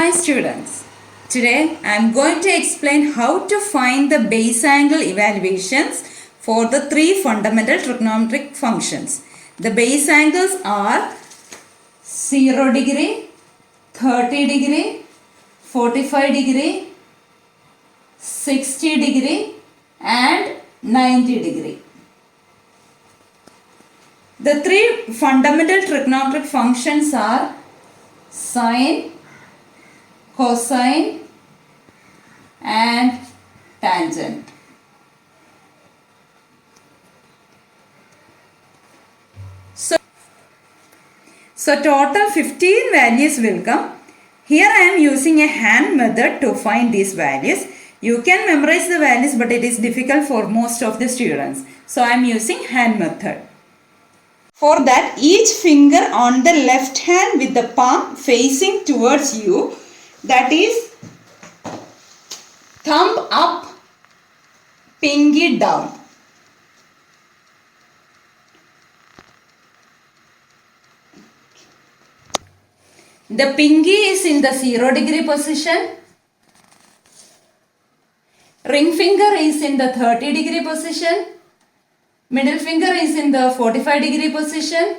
Hi students, today I am going to explain how to find the base angle evaluations for the three fundamental trigonometric functions. The base angles are 0 degree, 30 degree, 45 degree, 60 degree and 90 degree. The three fundamental trigonometric functions are sine, cosine and tangent. So total 15 values will come. Here I am using a hand method to find these values. You can memorize the values, but it is difficult for most of the students. So I am using hand method. For that, each finger on the left hand with the palm facing towards you, that is thumb up, pinky down. The pinky is in the 0 degree position. Ring finger is in the 30 degree position. Middle finger is in the 45 degree position.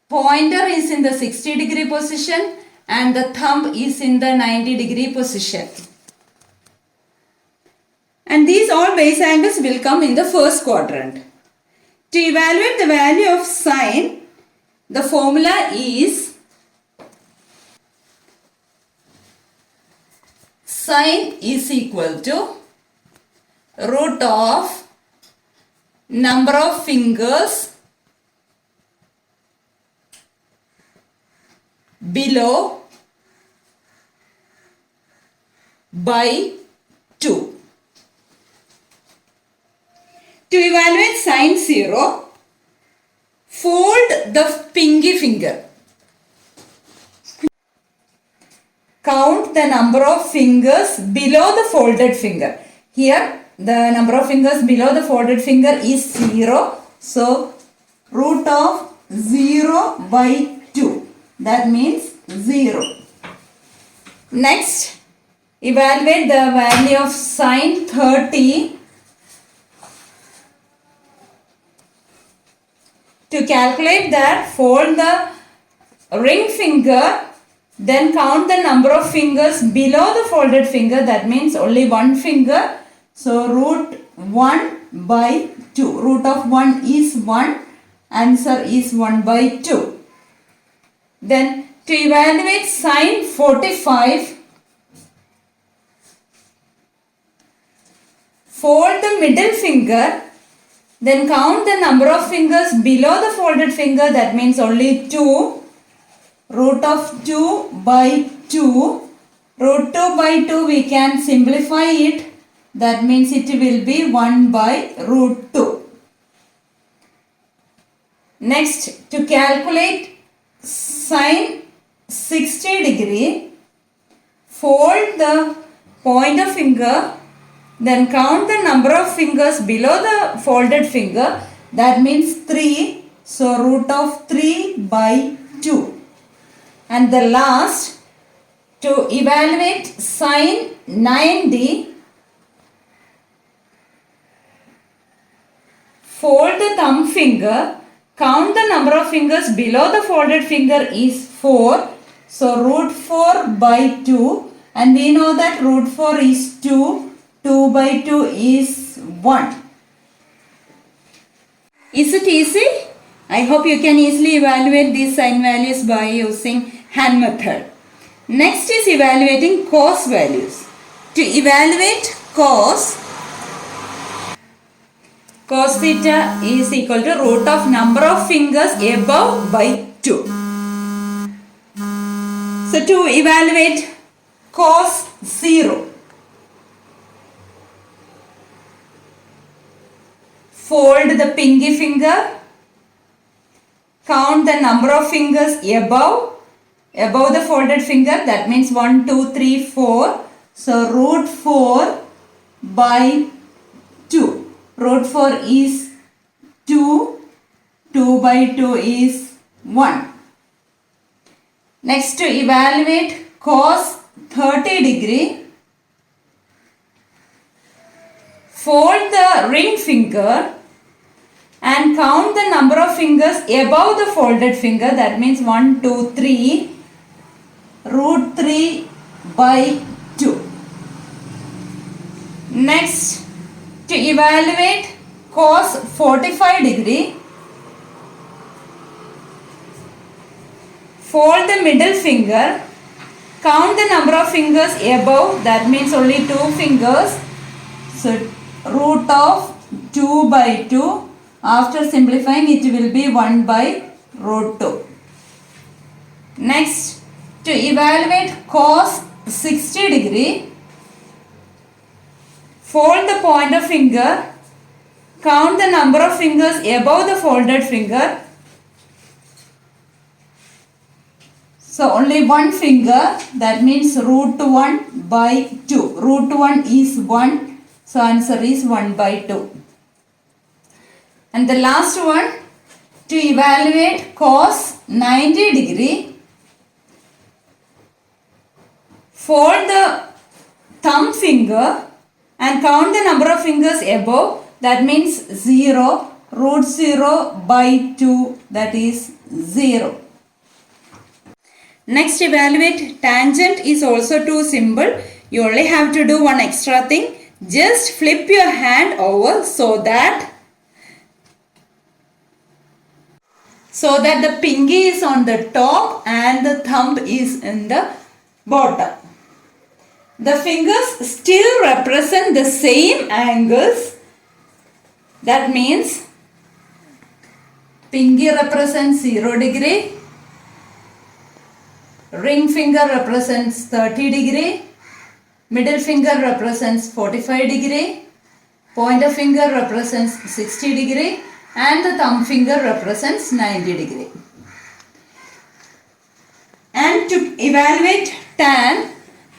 Pointer is in the 60 degree position. And the thumb is in the 90 degree position. And these all base angles will come in the first quadrant. To evaluate the value of sine, the formula is sine is equal to root of number of fingers below by 2. To evaluate sine 0, fold the pinky finger. Count the number of fingers below the folded finger. Here the number of fingers below the folded finger is 0. So root of 0 by 2. That means 0. Next, evaluate the value of sine 30. To calculate that, fold the ring finger, then count the number of fingers below the folded finger. That means only one finger. So root 1 by 2. Root of 1 is 1. Answer is 1 by 2. Then to evaluate sine 45, fold the middle finger, then count the number of fingers below the folded finger. That means only 2. Root of 2 by 2. Root 2 by 2 we can simplify it. That means it will be 1 by root 2. Next, to calculate sine 60 degree, fold the pointer finger, then count the number of fingers below the folded finger. That means 3. So root of 3 by 2. And the last, to evaluate sine 90, fold the thumb finger, count the number of fingers below the folded finger is 4. So root 4 by 2. And we know that root 4 is 2. 2 by 2 is 1. Is it easy? I hope you can easily evaluate these sine values by using hand method. Next is evaluating cos values. To evaluate cos theta is equal to root of number of fingers above by 2. So to evaluate cos 0, fold the pinky finger, count the number of fingers above the folded finger. That means 1, 2, 3, 4. So root 4 by 2. Root 4 is 2. 2 by 2 is 1. Next, to evaluate cos 30 degree, fold the ring finger and count the number of fingers above the folded finger. That means 1, 2, 3, root 3 by 2. Next, to evaluate cos 45 degree, fold the middle finger, count the number of fingers above, that means only 2 fingers, so root of 2 by 2, after simplifying it will be 1 by root 2. Next, to evaluate cos 60 degree, fold the pointer finger, count the number of fingers above the folded finger. So only 1 finger, that means root 1 by 2. Root 1 is 1, so answer is 1 by 2. And the last one, to evaluate cos 90 degree, fold the thumb finger and count the number of fingers above, that means 0, root 0 by 2, that is 0. Next, evaluate tangent is also too simple. You only have to do one extra thing. Just flip your hand over so that the pinky is on the top and the thumb is in the bottom. The fingers still represent the same angles. That means pinky represents 0 degree, ring finger represents 30 degree, middle finger represents 45 degree, pointer finger represents 60 degree, and the thumb finger represents 90 degree. And to evaluate tan,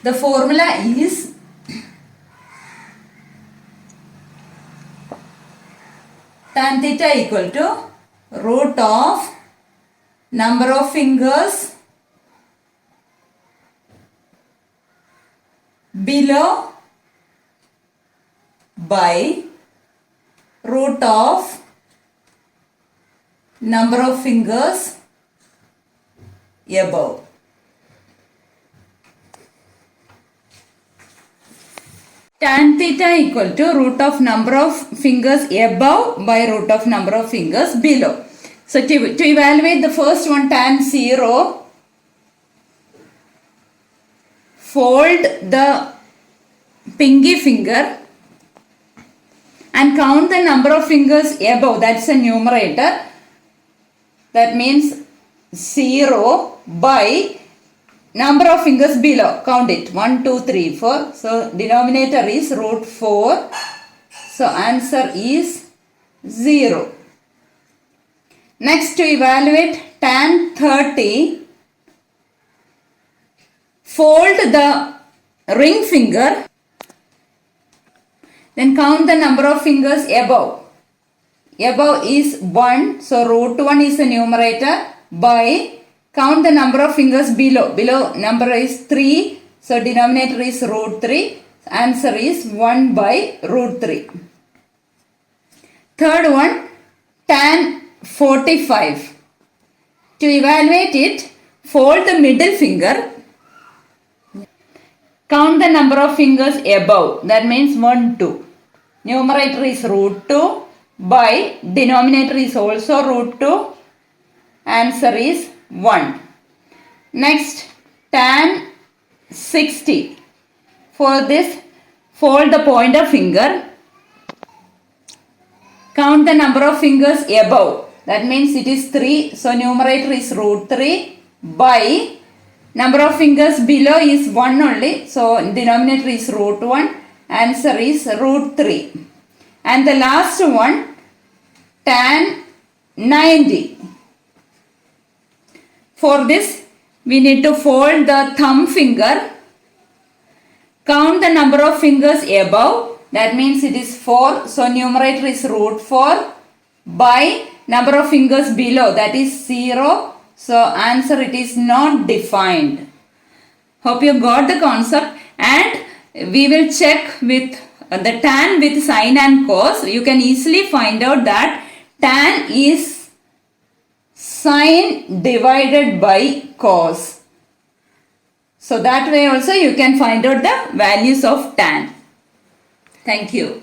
the formula is tan theta equal to root of number of fingers below by root of number of fingers above. Tan theta equal to root of number of fingers above by root of number of fingers below. So to evaluate the first one, tan 0, fold the pinky finger and count the number of fingers above, that's a numerator. That means 0 by number of fingers below. Count it. 1, 2, 3, 4. So denominator is root 4. So answer is 0. Next, to evaluate tan 30, fold the ring finger, then count the number of fingers above. Above is 1, so root 1 is the numerator, by count the number of fingers below. Below number is 3, so denominator is root 3. Answer is 1 by root 3. Third one, tan 45. To evaluate it, fold the middle finger, count the number of fingers above, that means 1, 2. Numerator is root 2 by denominator is also root 2. Answer is 1. Next, tan 60. For this, fold the pointer finger, count the number of fingers above, that means it is 3, so numerator is root 3 by number of fingers below is 1 only, so denominator is root 1. Answer is root 3. And the last one, tan 90. For this, we need to fold the thumb finger, count the number of fingers above, that means it is 4, so numerator is root 4 by number of fingers below, that is 0, So answer, it is not defined. Hope you got the concept, and we will check with the tan with sine and cos. You can easily find out that tan is sine divided by cos. So that way also you can find out the values of tan. Thank you.